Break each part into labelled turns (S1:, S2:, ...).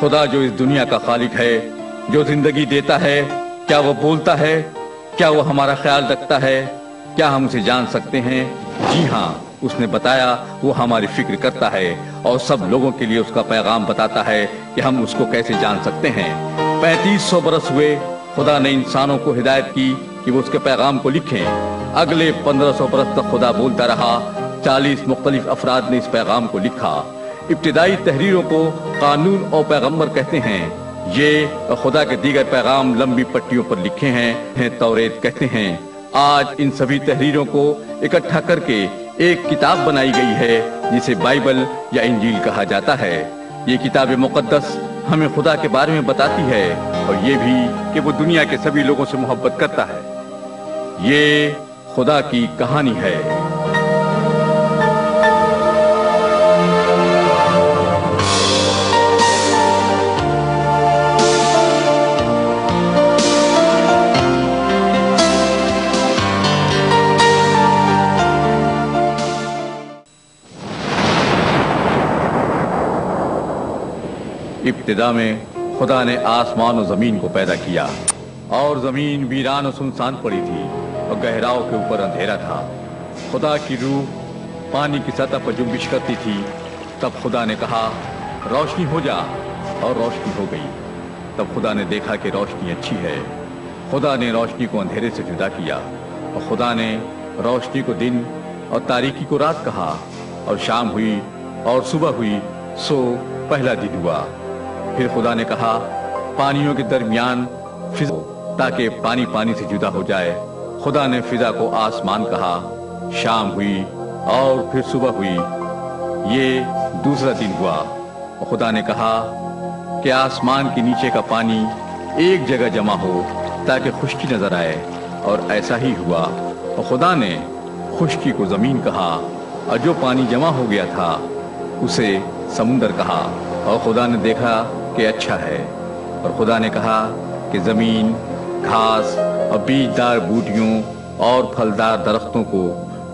S1: खुदा जो इस दुनिया का खालिक है, जो जिंदगी देता है, क्या वो बोलता है? क्या वो हमारा ख्याल रखता है? क्या हम उसे जान सकते हैं? जी हाँ, उसने बताया वो हमारी फिक्र करता है और सब लोगों के लिए उसका पैगाम बताता है कि हम उसको कैसे जान सकते हैं। 3500 बरस हुए खुदा ने इंसानों को हिदायत की कि वो उसके पैगाम को लिखें। अगले 1500 बरस तक खुदा बोलता रहा। 40 मुख्तलिफ अफराद ने इस पैगाम को लिखा। इब्तिदाई तहरीरों को कानून और पैगम्बर कहते हैं। ये खुदा के दीगर पैगाम लंबी पट्टियों पर लिखे हैं, तौरेत कहते हैं। आज इन सभी तहरीरों को इकट्ठा करके एक किताब बनाई गई है जिसे बाइबल या इंजील कहा जाता है। ये किताब मुकद्दस हमें खुदा के बारे में बताती है और ये भी कि वो दुनिया के सभी लोगों से मोहब्बत करता है। ये खुदा की कहानी है। इब्तिदा में खुदा ने आसमान और जमीन को पैदा किया और जमीन वीरान और सुनसान पड़ी थी और गहराओं के ऊपर अंधेरा था। खुदा की रूह पानी की सतह पर जुम्बिश करती थी। तब खुदा ने कहा, रोशनी हो जा, और रोशनी हो गई। तब खुदा ने देखा कि रोशनी अच्छी है। खुदा ने रोशनी को अंधेरे से जुदा किया और खुदा ने रोशनी को दिन और तारीकी को रात कहा। और शाम हुई और सुबह हुई, सो पहला दिन हुआ। फिर खुदा ने कहा, पानियों के दरमियान फिजा, ताकि पानी पानी से जुदा हो जाए। खुदा ने फिजा को आसमान कहा। शाम हुई और फिर सुबह हुई। ये दूसरा दिन हुआ। और खुदा ने कहा कि आसमान के नीचे का पानी एक जगह जमा हो ताकि खुश्की नजर आए, और ऐसा ही हुआ। और खुदा ने खुश्की को जमीन कहा और जो पानी जमा हो गया था उसे समुंदर कहा। और खुदा ने देखा कि अच्छा है। और खुदा ने कहा कि जमीन, घास और बीजदार बूटियों और फलदार दरख्तों को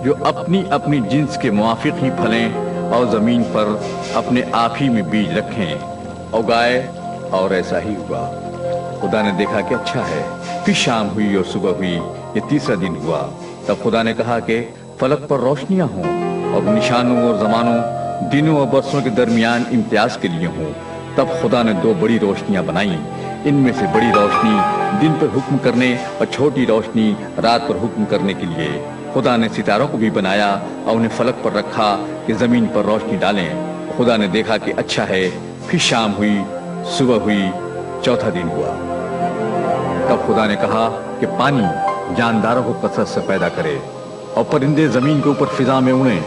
S1: जो अपनी अपनी जिन्स के मुआफिक ही फलें और जमीन पर अपने आप ही में बीज रखें, उगाए। और ऐसा ही हुआ। खुदा ने देखा कि अच्छा है। फिर शाम हुई और सुबह हुई। ये तीसरा दिन हुआ। तब खुदा ने कहा कि फलक पर रोशनियां हों और निशानों और जमानों, दिनों और बरसों के दरमियान इम्तियाज के लिए हों। तब खुदा ने 2 बड़ी रोशनियां बनाई। इनमें से बड़ी रोशनी दिन पर हुक्म करने और छोटी रोशनी रात पर हुक्म करने के लिए। खुदा ने सितारों को भी बनाया और उन्हें फलक पर रखा कि जमीन पर रोशनी डालें। खुदा ने देखा कि अच्छा है। फिर शाम हुई, सुबह हुई, चौथा दिन हुआ। तब खुदा ने कहा कि पानी जानदारों को कसरत से पैदा करे और परिंदे जमीन के ऊपर फिजा में उड़ें।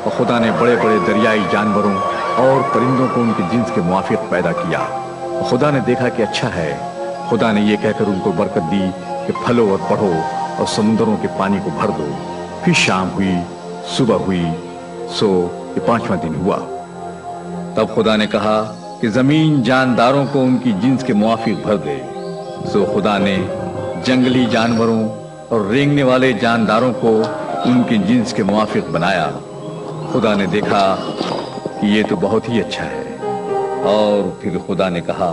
S1: और खुदा ने बड़े बड़े दरियाई जानवरों और परिंदों को उनके जिन्स के मुआफिक पैदा किया। और खुदा ने देखा कि अच्छा है। खुदा ने ये कहकर उनको बरकत दी कि फलो और बढ़ो और समुद्रों के पानी को भर दो। फिर शाम हुई, सुबह हुई, सो ये 5वां दिन हुआ। तब खुदा ने कहा कि जमीन जानदारों को उनकी जिन्स के मुआफिक भर दे। सो खुदा ने जंगली जानवरों और रेंगने वाले जानदारों को उनके जिन्स के मुआफिक बनाया। खुदा ने देखा कि ये तो बहुत ही अच्छा है। और फिर खुदा ने कहा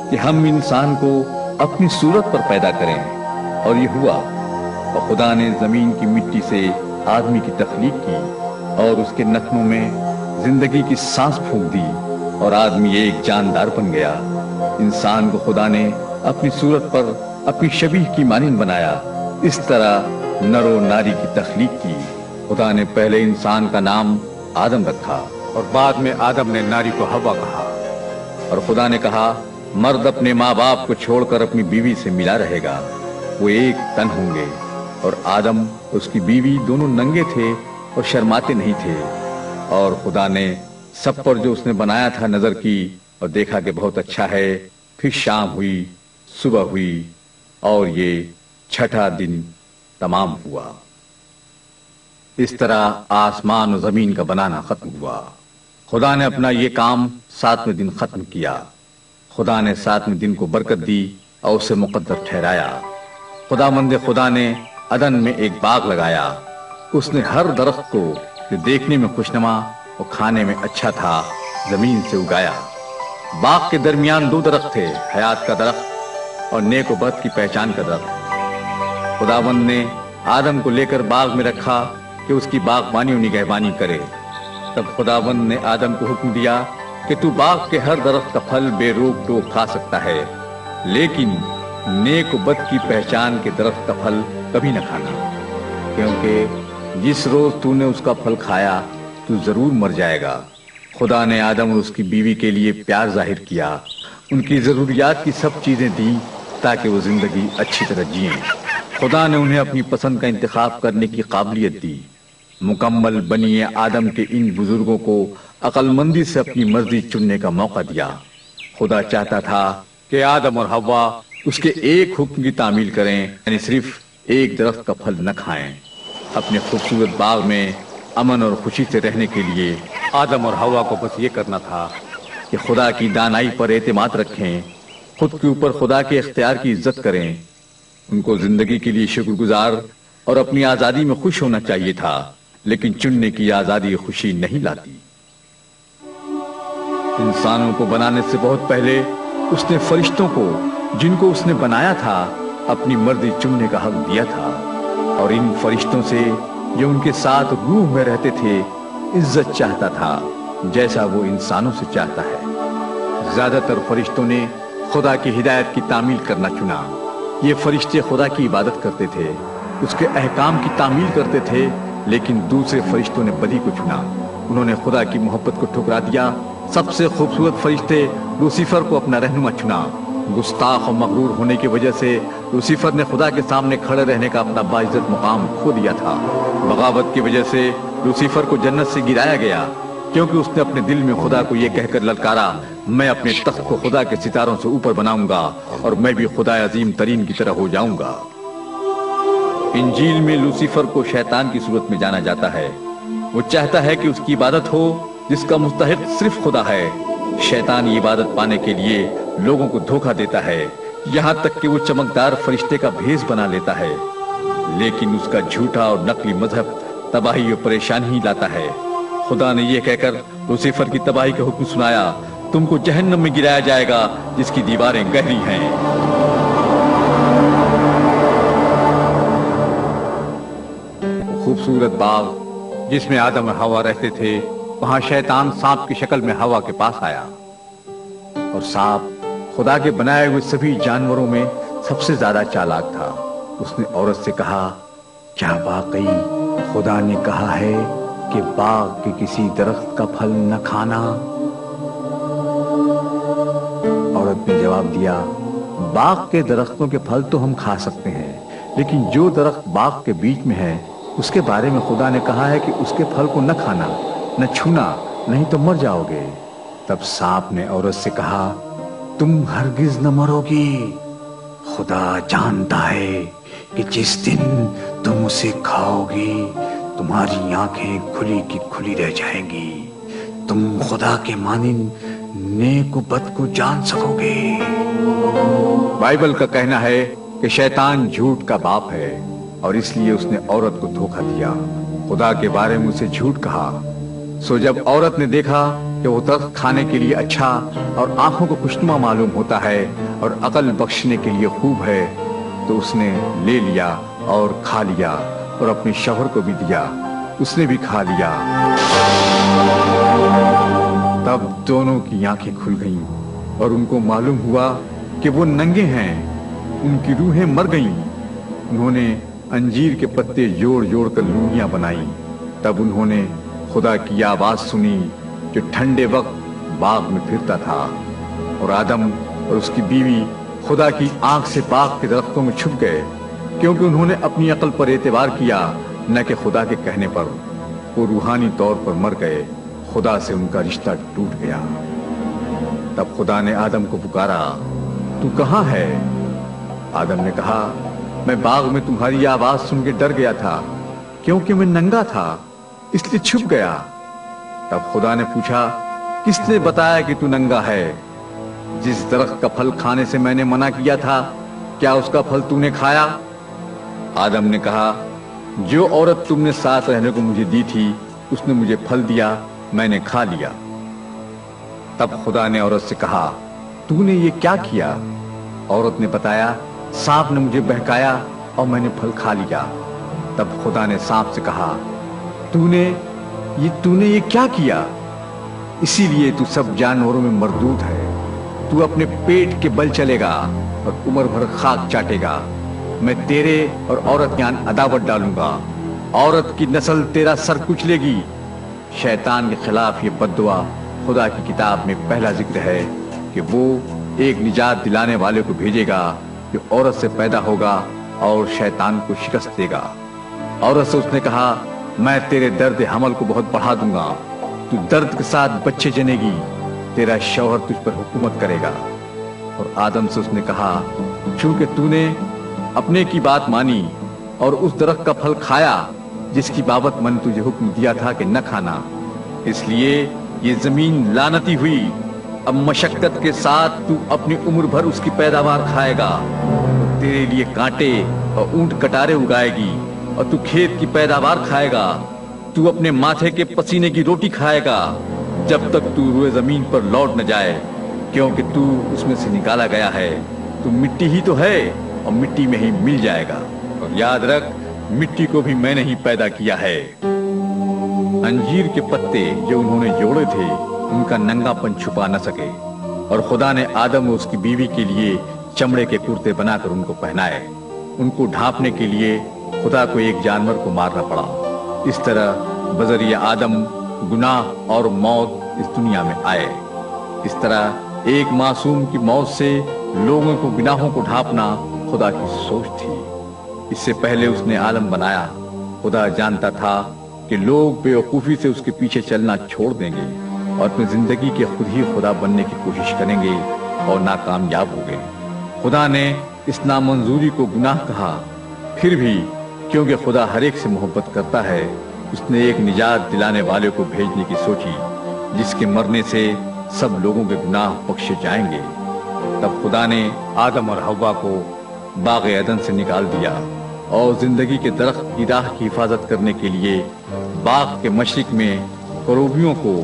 S1: कि हम इंसान को अपनी सूरत पर पैदा करें। और ये हुआ। और खुदा ने जमीन की मिट्टी से आदमी की तख्लीक की और उसके नथनों में जिंदगी की सांस फूंक दी, और आदमी एक जानदार बन गया। इंसान को खुदा ने अपनी सूरत पर अपनी शबीह की मानिंद बनाया। इस तरह नरो नारी की तख्लीक की। खुदा ने पहले इंसान का नाम आदम रखा और बाद में आदम ने नारी को हवा कहा। और खुदा ने कहा, मर्द अपने माँ बाप को छोड़कर अपनी बीवी से मिला रहेगा, वो एक तन होंगे। और आदम उसकी बीवी दोनों नंगे थे और शर्माते नहीं थे। और खुदा ने सब पर जो उसने बनाया था नजर की और देखा कि बहुत अच्छा है। फिर शाम हुई, सुबह हुई, और ये 6ठा दिन तमाम हुआ। इस तरह आसमान और जमीन का बनाना खत्म हुआ। खुदा ने अपना ये काम 7वें दिन खत्म किया। खुदा ने 7वें दिन को बरकत दी और उसे मुकद्दस ठहराया। खुदा ने अदन में एक बाग लगाया। उसने हर दरख्त को जो देखने में खुशनुमा और खाने में अच्छा था जमीन से उगाया। बाग के दरमियान दो दरख्त थे, हयात का दरख्त और नेक व बद की पहचान का दरख्त। खुदावंद ने आदम को लेकर बाग में रखा कि उसकी बागबानी और निगहबानी करे। तब खुदावंद ने आदम को हुक्म दिया कि तू बाग के हर दरख्त का फल बेरोक टोक खा सकता है, लेकिन नेक व बद की पहचान के दरख्त का फल कभी न खाना, क्योंकि जिस रोज तूने उसका फल खाया तू जरूर मर जाएगा। खुदा ने आदम और उसकी बीवी के लिए प्यार जाहिर किया, उनकी जरूरियात की सब चीजें दी ताकि वो जिंदगी अच्छी तरह जिएं। खुदा ने उन्हें अपनी पसंद का इंतखाब करने की काबिलियत दी। मुकम्मल बनिए आदम के इन बुजुर्गों को अक्लमंदी से अपनी मर्जी चुनने का मौका दिया। खुदा चाहता था कि आदम और हव्वा उसके एक हुक्म की तामील करें, यानी सिर्फ एक दरख्त का फल न खाएं। अपने खूबसूरत बाग में अमन और खुशी से रहने के लिए आदम और हव्वा को बस ये करना था कि खुदा की दानाई पर एतमाद रखें, खुद के ऊपर खुदा के इख्तियार की इज्जत करें। उनको जिंदगी के लिए शुक्रगुजार और अपनी आजादी में खुश होना चाहिए था, लेकिन चुनने की आजादी खुशी नहीं लाती। इंसानों को बनाने से बहुत पहले उसने फरिश्तों को, जिनको उसने बनाया था, अपनी मर्जी चुनने का हक दिया था, और इन फरिश्तों से जो उनके साथ रूह में रहते थे इज्जत चाहता था, जैसा वो इंसानों से चाहता है। ज्यादातर फरिश्तों ने खुदा की हिदायत की तामील करना चुना। ये फरिश्ते खुदा की इबादत करते थे, उसके अहकाम की तामील करते थे, लेकिन दूसरे फरिश्तों ने बदी को चुना। उन्होंने खुदा की मोहब्बत को ठुकरा दिया। सबसे खूबसूरत फरिश्ते लूसीफर को अपना रहनुमा चुना। गुस्ताख और मगरूर होने की वजह से लूसीफर ने खुदा के सामने खड़े रहने का अपना बाइज्जत मुकाम खो दिया था। बगावत की वजह से लूसीफर को जन्नत से गिराया गया, क्योंकि उसने अपने दिल में खुदा को यह कहकर ललकारा, मैं अपने तख्त को खुदा के सितारों से ऊपर बनाऊंगा और मैं भी खुदा अजीम तरीन की तरह हो जाऊंगा। इंजील में लूसीफर को शैतान की सूरत में जाना जाता है। वो चाहता है कि उसकी इबादत हो जिसका मुस्तहिक सिर्फ खुदा है। शैतान ये इबादत पाने के लिए लोगों को धोखा देता है, यहाँ तक कि वो चमकदार फरिश्ते का भेष बना लेता है, लेकिन उसका झूठा और नकली मजहब तबाही और परेशानी ही लाता है। खुदा ने यह कहकर लूसीफर की तबाही का हुक्म सुनाया, तुमको जहन्नम में गिराया जाएगा जिसकी दीवारें गहरी हैं। खूबसूरत बाग जिसमें आदम और हवा रहते थे, वहां शैतान सांप की शक्ल में हवा के पास आया, और सांप खुदा के बनाए हुए सभी जानवरों में सबसे ज्यादा चालाक था। उसने औरत से कहा, क्या वाकई खुदा ने कहा है कि बाग के किसी दरख्त का फल न खाना? औरत ने जवाब दिया, बाग के दरख्तों के फल तो हम खा सकते हैं, लेकिन जो दरख्त बाग के बीच में है उसके बारे में खुदा ने कहा है कि उसके फल को न खाना, न छूना, नहीं तो मर जाओगे। तब सांप ने औरत से कहा, तुम हरगिज न मरोगी। खुदा जानता है कि जिस दिन तुम उसे खाओगी तुम्हारी आंखें खुली की खुली रह जाएंगी, तुम खुदा के मानिंद नेक व बद को जान सकोगे। बाइबल का कहना है कि शैतान झूठ का बाप है, और इसलिए उसने औरत को धोखा दिया, खुदा के बारे में उसे झूठ कहा। सो जब औरत ने देखा कि वो दरख्त खाने के लिए अच्छा और आंखों को खुशनुमा मालूम होता है और अकल बख्शने के लिए खूब है, तो उसने ले लिया और खा लिया और अपने शौहर को भी दिया, उसने भी खा लिया। तब दोनों की आंखें खुल गईं और उनको मालूम हुआ कि वो नंगे हैं, उनकी रूहें मर गईं। उन्होंने अंजीर के पत्ते जोड़ जोड़ कर लूनियां बनाई। तब उन्होंने खुदा की आवाज सुनी जो ठंडे वक्त बाग में फिरता था, और आदम और उसकी बीवी खुदा की आंख से बाग के दरख्तों में छुप गए, क्योंकि उन्होंने अपनी अकल पर एतबार किया, न कि खुदा के कहने पर। वो रूहानी तौर पर मर गए, खुदा से उनका रिश्ता टूट गया। तब खुदा ने आदम को पुकारा, तू कहाँ है? आदम ने कहा, मैं बाग में तुम्हारी आवाज सुन के डर गया था, क्योंकि मैं नंगा था, इसलिए छुप गया। तब खुदा ने पूछा, किसने बताया कि तू नंगा है? जिस दरख्त का फल खाने से मैंने मना किया था, क्या उसका फल तूने खाया? आदम ने कहा, जो औरत तुमने साथ रहने को मुझे दी थी उसने मुझे फल दिया, मैंने खा लिया। तब खुदा ने औरत से कहा, तूने ये क्या किया? औरत ने बताया, सांप ने मुझे बहकाया और मैंने फल खा लिया। तब खुदा ने सांप से कहा, तूने ये क्या किया? इसीलिए तू सब जानवरों में मरदूद है। तू अपने पेट के बल चलेगा और उम्र भर खाक चाटेगा। मैं तेरे और औरत के आन अदावत डालूंगा। औरत की नस्ल तेरा सर कुचलेगी। शैतान के खिलाफ ये बद्दुआ खुदा की किताब में पहला जिक्र है कि वो एक निजात दिलाने वाले को भेजेगा जो औरत से पैदा होगा और शैतान को शिकस्त देगा। औरत से उसने कहा, मैं तेरे दर्द हमल को बहुत बढ़ा दूंगा। तू दर्द के साथ बच्चे जनेगी। तेरा शौहर तुझ पर हुकूमत करेगा। और आदम से उसने कहा, चूंकि तूने अपने की बात मानी और उस दरख्त का फल खाया जिसकी बाबत मैंने तुझे हुक्म दिया था कि न खाना, इसलिए ये जमीन लानती हुई। अब मशक्कत के साथ तू अपनी उम्र भर उसकी पैदावार खाएगा। तेरे लिए कांटे और ऊंट कटारे उगाएगी और तू खेत की पैदावार खाएगा। तू अपने माथे के पसीने की रोटी खाएगा जब तक तू रोए जमीन पर लौट न जाए, क्योंकि तू उसमें से निकाला गया है। तू मिट्टी ही तो है और मिट्टी में ही मिल जाएगा। और याद रख, मिट्टी को भी मैंने ही पैदा किया है। अंजीर के पत्ते जो उन्होंने जोड़े थे उनका नंगापन छुपा न सके, और खुदा ने आदम और उसकी बीवी के लिए चमड़े के कुर्ते बनाकर उनको पहनाए। उनको ढांपने के लिए खुदा को एक जानवर को मारना पड़ा। इस तरह बजरिया आदम गुनाह और मौत इस दुनिया में आए। इस तरह एक मासूम की मौत से लोगों को गुनाहों को ढांपना खुदा की सोच थी। इससे पहले उसने आलम बनाया, खुदा जानता था कि लोग बेवकूफी से उसके पीछे चलना छोड़ देंगे और अपनी जिंदगी के खुद ही खुदा बनने की कोशिश करेंगे और नाकामयाब होंगे। खुदा ने इस नामंजूरी को गुनाह कहा। फिर भी क्योंकि खुदा हर एक से मोहब्बत करता है, उसने एक निजात दिलाने वाले को भेजने की सोची जिसके मरने से सब लोगों के गुनाह बख्शे जाएंगे। तब खुदा ने आदम और हव्वा को बाग एदन से निकाल दिया और जिंदगी के दरख्त की राह की हिफाजत करने के लिए बाग के मशरिक में करूबियों को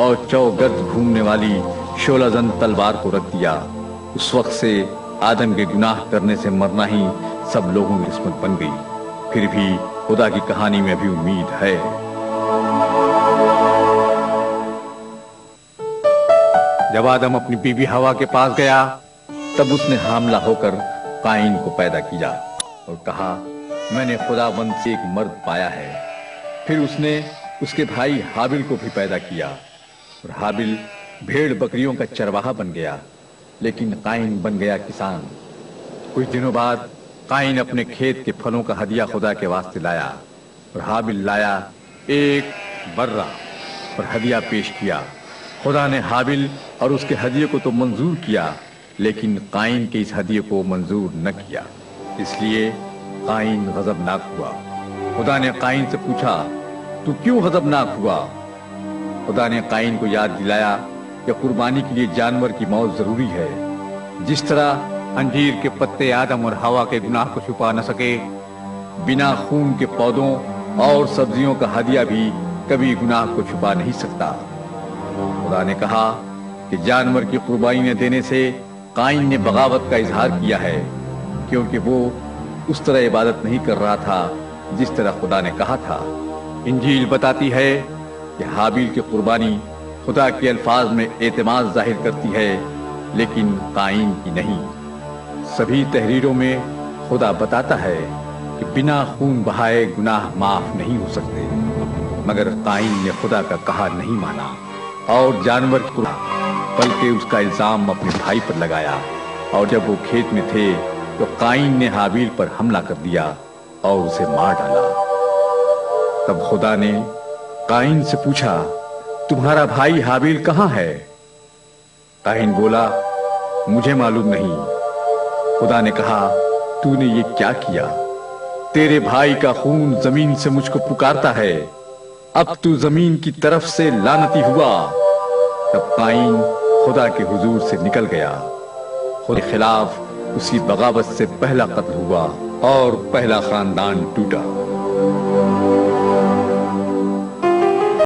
S1: और चौगर्द घूमने वाली शोलाजन तलवार को रख दिया। उस वक्त से आदम के गुनाह करने से मरना ही सब लोगों की किस्मत बन गई। फिर भी खुदा की कहानी में भी उम्मीद है। जब आदम अपनी बीवी हवा के पास गया तब उसने हामला होकर काइन को पैदा किया और कहा, मैंने खुदावंद से एक मर्द पाया है। फिर उसने उसके भाई हाबिल को भी पैदा किया और हाबिल भेड़ बकरियों का चरवाहा बन गया, लेकिन काइन बन गया किसान। कुछ दिनों बाद काइन अपने खेत के फलों का हदिया खुदा के वास्ते लाया और हाबिल लाया एक बर्रा और हदिया पेश किया। खुदा ने हाबिल और उसके हदिये को तो मंजूर किया, लेकिन काइन के इस हदिये को मंजूर न किया। इसलिए काइन गजबनाक हुआ। खुदा ने काइन से पूछा, तू क्यों गजबनाक हुआ? खुदा ने काइन को याद दिलाया कि कुर्बानी के लिए जानवर की मौत जरूरी है। जिस तरह अंजीर के पत्ते आदम और हवा के गुनाह को छुपा न सके, बिना खून के पौधों और सब्जियों का हदिया भी कभी गुनाह को छुपा नहीं सकता। खुदा ने कहा कि जानवर की कुर्बानी न देने से काइन ने बगावत का इजहार किया है, क्योंकि वो उस तरह इबादत नहीं कर रहा था जिस तरह खुदा ने कहा था। इंजील बताती है कि हाबिल की कुर्बानी खुदा के अल्फाज में एतमाद जाहिर करती है, लेकिन काइन की नहीं। सभी तहरीरों में खुदा बताता है कि बिना खून बहाए गुनाह माफ नहीं हो सकते, मगर काइन ने खुदा का कहा नहीं माना और जानवर की बल्कि उसका इल्जाम अपने भाई पर लगाया। और जब वो खेत में थे तो काइन ने हाबिल पर हमला कर दिया और उसे मार डाला। तब खुदा ने काइन से पूछा, तुम्हारा भाई हाबिल कहाँ है? काइन बोला, मुझे मालूम नहीं। खुदा ने कहा, तूने ये क्या किया? तेरे भाई का खून जमीन से मुझको पुकारता है। अब तू जमीन की तरफ से लानती हुआ। तब काइन खुदा के हुजूर से निकल गया। खुद के खिलाफ उसकी बगावत से पहला कत्ल हुआ और पहला खानदान टूटा।